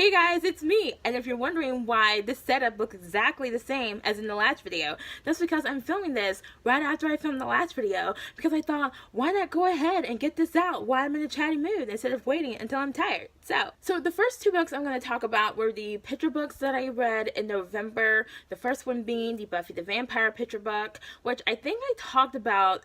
Hey guys, it's me! And if you're wondering why this setup looks exactly the same as in the last video, that's because I'm filming this right after I filmed the last video, because I thought, why not go ahead and get this out while I'm in a chatty mood instead of waiting until I'm tired. So the first two books I'm going to talk about were the picture books that I read in November. The first one being the Buffy the Vampire picture book, which I think I talked about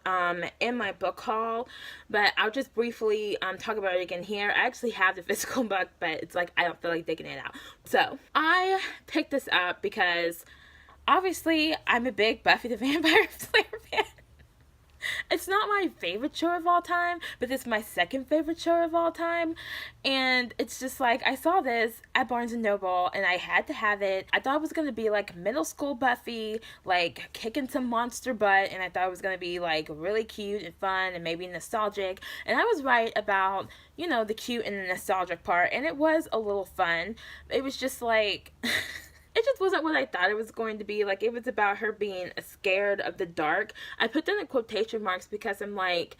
in my book haul, but I'll just briefly talk about it again here. I actually have the physical book, but it's like I don't feel like digging it out. So I picked this up because obviously I'm a big Buffy the Vampire Slayer fan. It's not my favorite show of all time, but it's my second favorite show of all time. And it's just like, I saw this at Barnes & Noble and I had to have it. I thought it was going to be like middle school Buffy, like kicking some monster butt. And I thought it was going to be like really cute and fun and maybe nostalgic. And I was right about, you know, the cute and the nostalgic part. And it was a little fun. It was just like... It just wasn't what I thought it was going to be. Like, it was about her being scared of the dark. I put that in quotation marks because I'm like,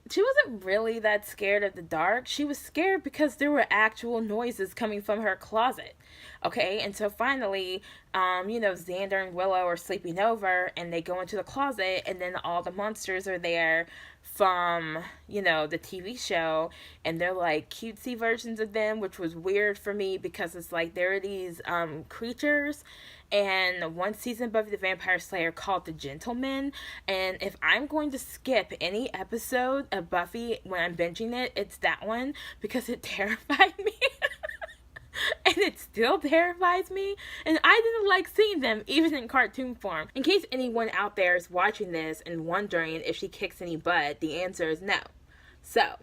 she wasn't really that scared of the dark. She was scared because there were actual noises coming from her closet. Okay, and so finally, you know, Xander and Willow are sleeping over and they go into the closet and then all the monsters are there from, you know, the TV show, and they're like cutesy versions of them, which was weird for me because it's like there are these creatures and one season Buffy the Vampire Slayer called the Gentlemen, and if I'm going to skip any episode of Buffy when I'm binging it, it's that one because it terrified me. And it still terrifies me, and I didn't like seeing them even in cartoon form. In case anyone out there is watching this and wondering if she kicks any butt, the answer is no. So,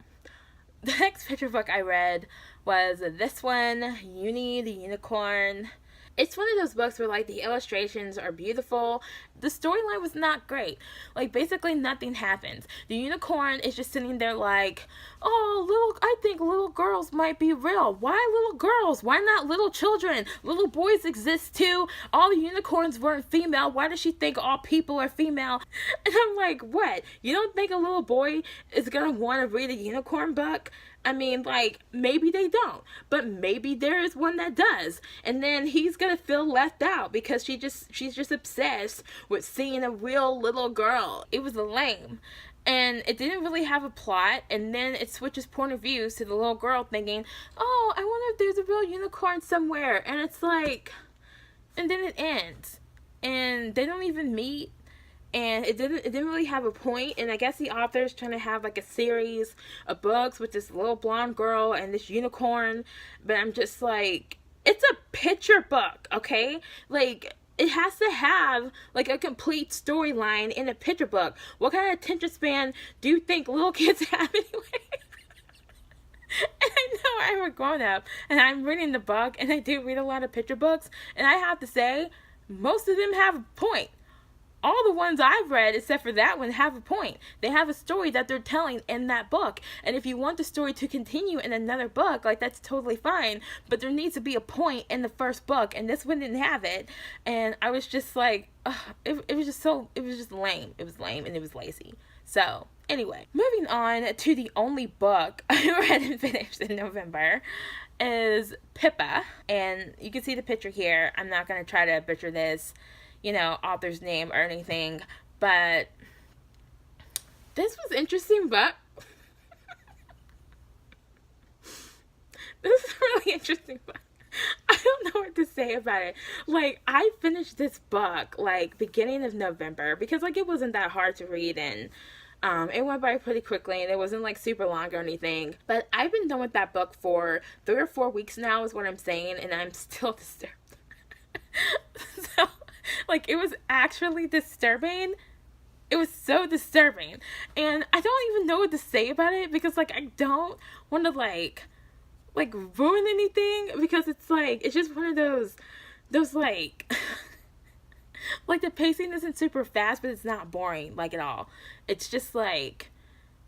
the next picture book I read was this one, Uni the Unicorn. It's one of those books where, like, the illustrations are beautiful. The storyline was not great. Like, basically nothing happens. The unicorn is just sitting there like, oh, I think little girls might be real. Why little girls? Why not little children? Little boys exist too. All the unicorns weren't female. Why does she think all people are female? And I'm like, what? You don't think a little boy is gonna want to read a unicorn book? I mean, like, maybe they don't, but maybe there is one that does, and then he's gonna feel left out because she's just obsessed with seeing a real little girl. It was lame, and it didn't really have a plot, and then it switches point of views to the little girl thinking, oh, I wonder if there's a real unicorn somewhere, and it's like, and then it ends, and they don't even meet. And it didn't really have a point, and I guess the author's trying to have like a series of books with this little blonde girl and this unicorn, but I'm just like, it's a picture book, okay? Like, it has to have like a complete storyline in a picture book. What kind of attention span do you think little kids have anyway? And I know I'm a grown-up and I'm reading the book, and I do read a lot of picture books, and I have to say, most of them have a point. All the ones I've read, except for that one, have a point. They have a story that they're telling in that book. And if you want the story to continue in another book, like, that's totally fine. But there needs to be a point in the first book, and this one didn't have it. And I was just like, it was just lame. It was lame, and it was lazy. So, anyway, moving on to the only book I read and finished in November is Pippa. And you can see the picture here. I'm not going to try to butcher this, you know, author's name or anything, but this was interesting, but this is really interesting, but I don't know what to say about it. Like, I finished this book, like, beginning of November, because, like, it wasn't that hard to read, and it went by pretty quickly, and it wasn't, like, super long or anything, but I've been done with that book for 3 or 4 weeks now, is what I'm saying, and I'm still disturbed. So, like, it was actually disturbing. It was so disturbing. And I don't even know what to say about it because, like, I don't want to, like ruin anything because it's, like, it's just one of those, like, like, the pacing isn't super fast, but it's not boring, like, at all. It's just, like,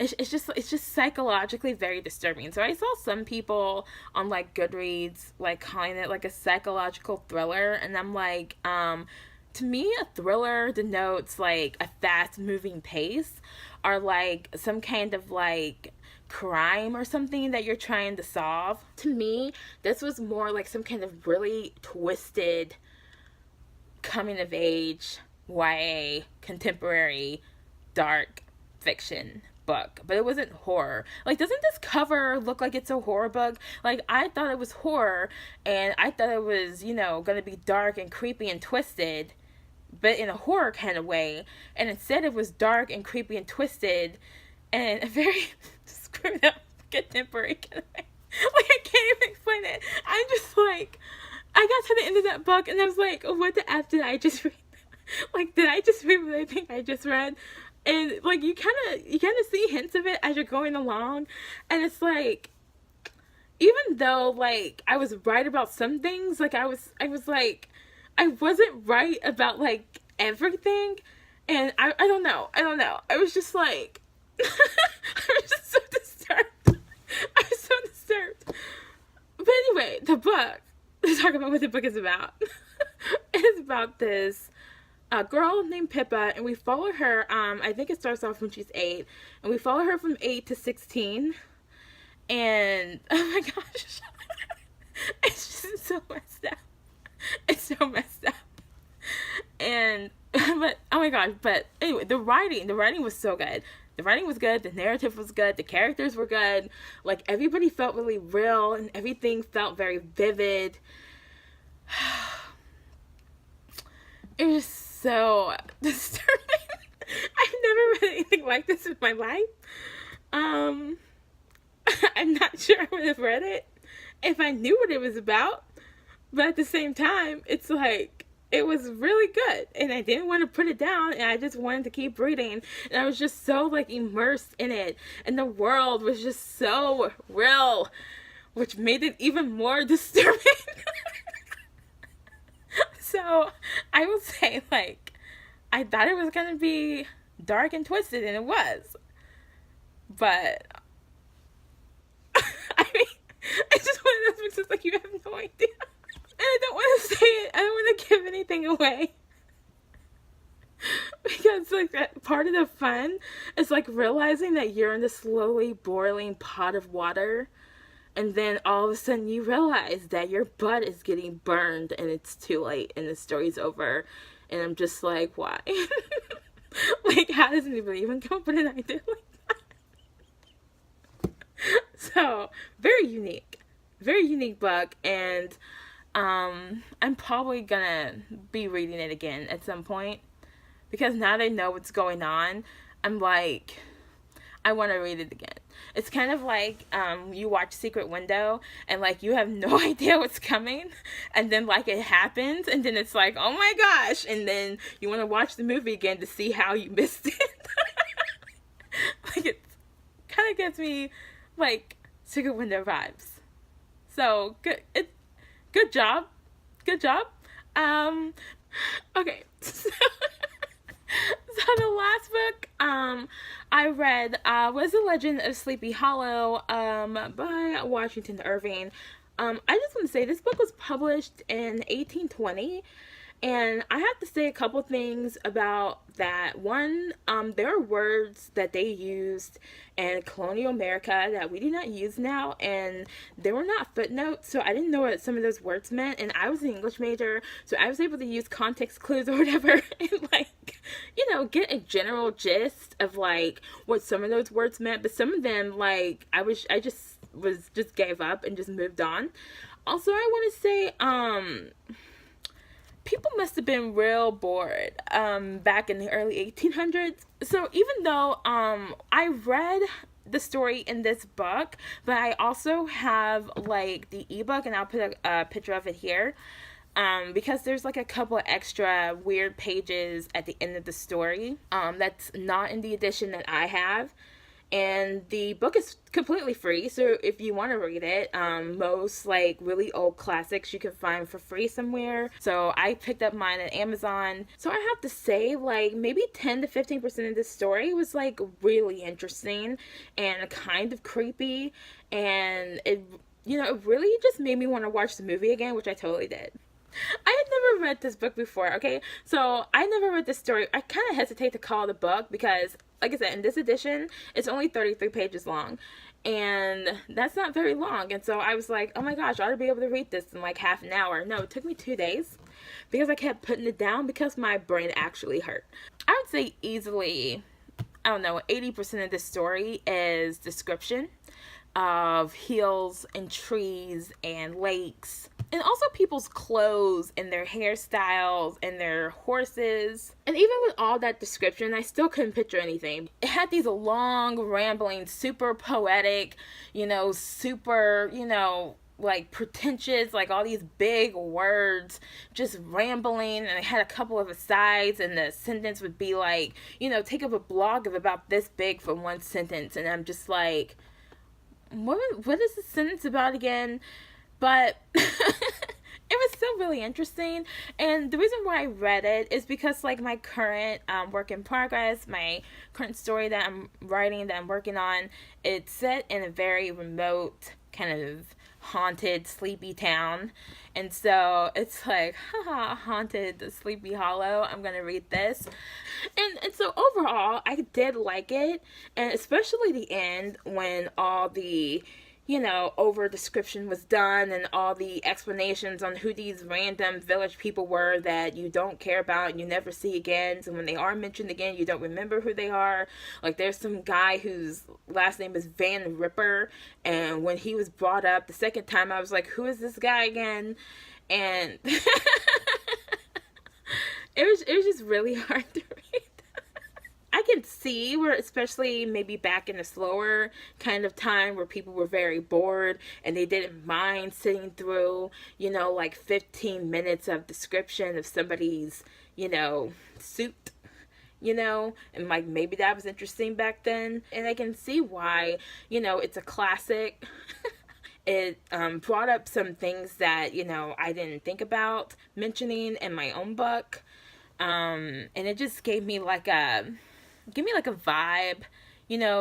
it's just psychologically very disturbing. So I saw some people on, like, Goodreads, like, calling it, like, a psychological thriller, and I'm like, to me, a thriller denotes, like, a fast-moving pace, or, like, some kind of, like, crime or something that you're trying to solve. To me, this was more like some kind of really twisted coming of age YA contemporary dark fiction book, but it wasn't horror. Like, doesn't this cover look like it's a horror book? Like, I thought it was horror, and I thought it was, you know, gonna be dark and creepy and twisted, but in a horror kind of way, and instead it was dark and creepy and twisted and a very screwed up contemporary kind of way. Like, I can't even explain it. I'm just like, I got to the end of that book and I was like, what the F did I just read? Like, did I just read what I think I just read? And like, you kind of see hints of it as you're going along, and it's like, even though like I was right about some things, like I was like, I wasn't right about like everything, and I don't know, I was just like, I was just so disturbed. I was so disturbed. But anyway, the book, let's talk about what the book is about. It's about this girl named Pippa, and we follow her, I think it starts off when she's 8, and we follow her from 8 to 16, and, oh my gosh, it's just so messed up. It's so messed up. And, but, oh my gosh, but anyway, the writing was so good. The writing was good, the narrative was good, the characters were good, like, everybody felt really real, and everything felt very vivid. It was so disturbing. I've never read anything like this in my life. I'm not sure I would have read it if I knew what it was about, but at the same time, it's like, it was really good, and I didn't want to put it down, and I just wanted to keep reading, and I was just so like immersed in it, and the world was just so real, which made it even more disturbing. So, I will say, like, I thought it was going to be dark and twisted, and it was. But, I mean, it's just one of those books that's like, you have no idea. And I don't want to say it. I don't want to give anything away. Because, like, that part of the fun is, like, realizing that you're in this slowly boiling pot of water. And then all of a sudden you realize that your butt is getting burned and it's too late and the story's over. And I'm just like, why? Like, how does anybody even come up with an idea like that? So, very unique book. And I'm probably gonna be reading it again at some point. Because now that I know what's going on, I'm like, I want to read it again. It's kind of like you watch Secret Window and like you have no idea what's coming, and then like it happens, and then it's like, oh my gosh, and then you want to watch the movie again to see how you missed it. Like, it kind of gives me like Secret Window vibes. So good job. Okay. So the last book I read was The Legend of Sleepy Hollow by Washington Irving. I just want to say this book was published in 1820, and I have to say a couple things about that. One, there are words that they used in colonial America that we do not use now, and they were not footnotes, so I didn't know what some of those words meant, and I was an English major, so I was able to use context clues or whatever, and like, you know, get a general gist of like what some of those words meant, but some of them, like, I just gave up and just moved on. Also, I want to say, people must have been real bored back in the early 1800s. So even though I read the story in this book, but I also have like the ebook, and I'll put a picture of it here, because there's like a couple extra weird pages at the end of the story that's not in the edition that I have. And the book is completely free, so if you want to read it, most like really old classics you can find for free somewhere. So I picked up mine at Amazon. So I have to say, like, maybe 10 to 15% of this story was like really interesting and kind of creepy, and it, you know, it really just made me want to watch the movie again, which I totally did. I had never read this book before, okay? So, I never read this story. I kind of hesitate to call it a book because, like I said, in this edition, it's only 33 pages long. and that's not very long. And so I was like, oh my gosh, I ought to be able to read this in like half an hour. No, it took me 2 days because I kept putting it down because my brain actually hurt. I would say easily, I don't know, 80% of this story is description of hills and trees and lakes, and also people's clothes and their hairstyles and their horses. And even with all that description, I still couldn't picture anything. It had these long, rambling, super poetic, super, like pretentious, like all these big words, just rambling, and it had a couple of asides, and the sentence would be like, take up a blog of about this big for one sentence, and I'm just like, what is the sentence about again? But it was still really interesting. And the reason why I read it is because like my current work in progress, my current story that I'm writing, that I'm working on, it's set in a very remote, kind of haunted, sleepy town. And so it's like, haha, haunted, sleepy hollow, I'm gonna read this. And so overall, I did like it, and especially the end when all the over description was done, and all the explanations on who these random village people were that you don't care about and you never see again. So when they are mentioned again, you don't remember who they are. Like there's some guy whose last name is Van Ripper, and when he was brought up the second time, I was like, who is this guy again? And it was just really hard to read. I can see where, especially maybe back in a slower kind of time where people were very bored and they didn't mind sitting through, like 15 minutes of description of somebody's, suit, and like maybe that was interesting back then. And I can see why, it's a classic. It brought up some things that, I didn't think about mentioning in my own book. And it just gave me like a vibe,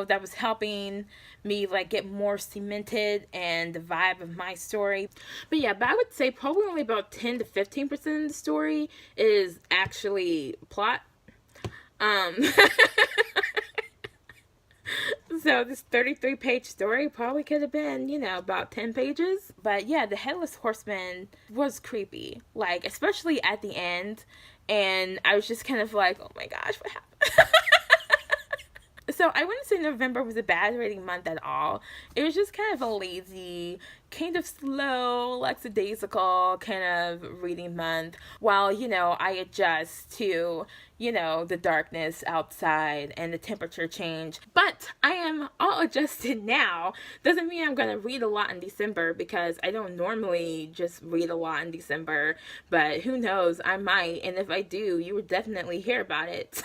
that was helping me like get more cemented and the vibe of my story. But I would say probably only about 10 to 15% of the story is actually plot. So this 33-page story probably could have been, about 10 pages. But yeah, the Headless Horseman was creepy, like especially at the end. And I was just kind of like, oh my gosh, what happened? So I wouldn't say November was a bad reading month at all. It was just kind of a lazy, kind of slow, lackadaisical kind of reading month while, I adjust to, the darkness outside and the temperature change. But I am all adjusted now. Doesn't mean I'm going to read a lot in December, because I don't normally just read a lot in December. But who knows, I might. And if I do, you would definitely hear about it.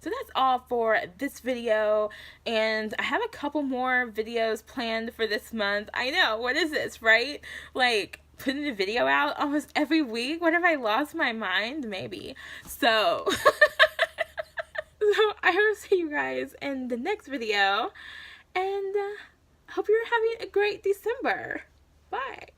So that's all for this video, and I have a couple more videos planned for this month. I know, what is this, right? Like, putting a video out almost every week? What have I lost my mind? Maybe. So, I hope to see you guys in the next video, and hope you're having a great December. Bye.